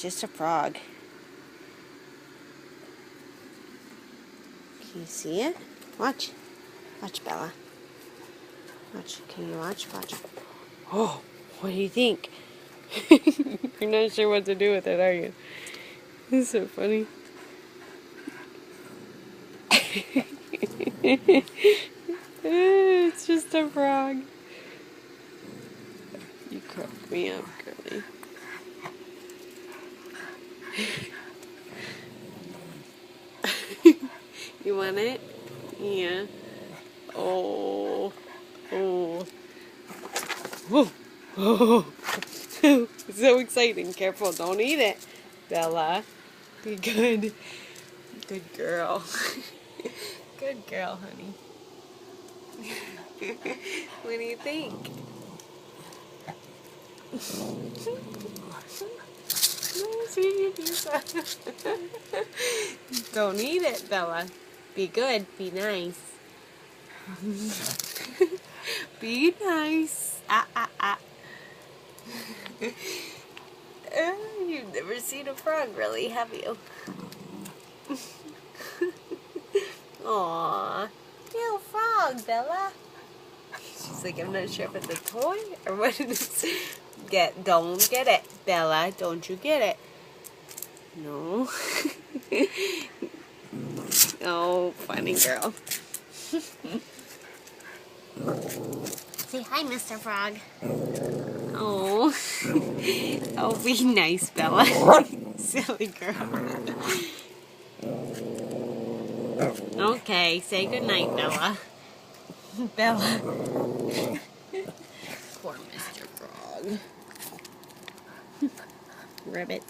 It's just a frog. Can you see it? Watch. Watch, Bella. Watch. Can you watch? Watch. Oh, what do you think? You're not sure what to do with it, are you? It's so funny. It's just a frog. You crack me up, girlie. You want it? Yeah. Oh. Oh. Whoa. Oh. It's so exciting. Careful, don't eat it. Bella. Be good. Good girl. Good girl, honey. What do you think? Don't eat it, Bella. Be good. Be nice. Be nice. You've never seen a frog, really, have you? Aww. Little frog, Bella. She's like, I'm not sure if it's a toy or what it is. Don't get it, Bella. Don't you get it. No. Oh, funny girl. Say hi, Mr. Frog. Oh. Oh, be nice, Bella. Silly girl. Okay, say goodnight, Bella. Bella. Poor Mr. Frog. Ribbit.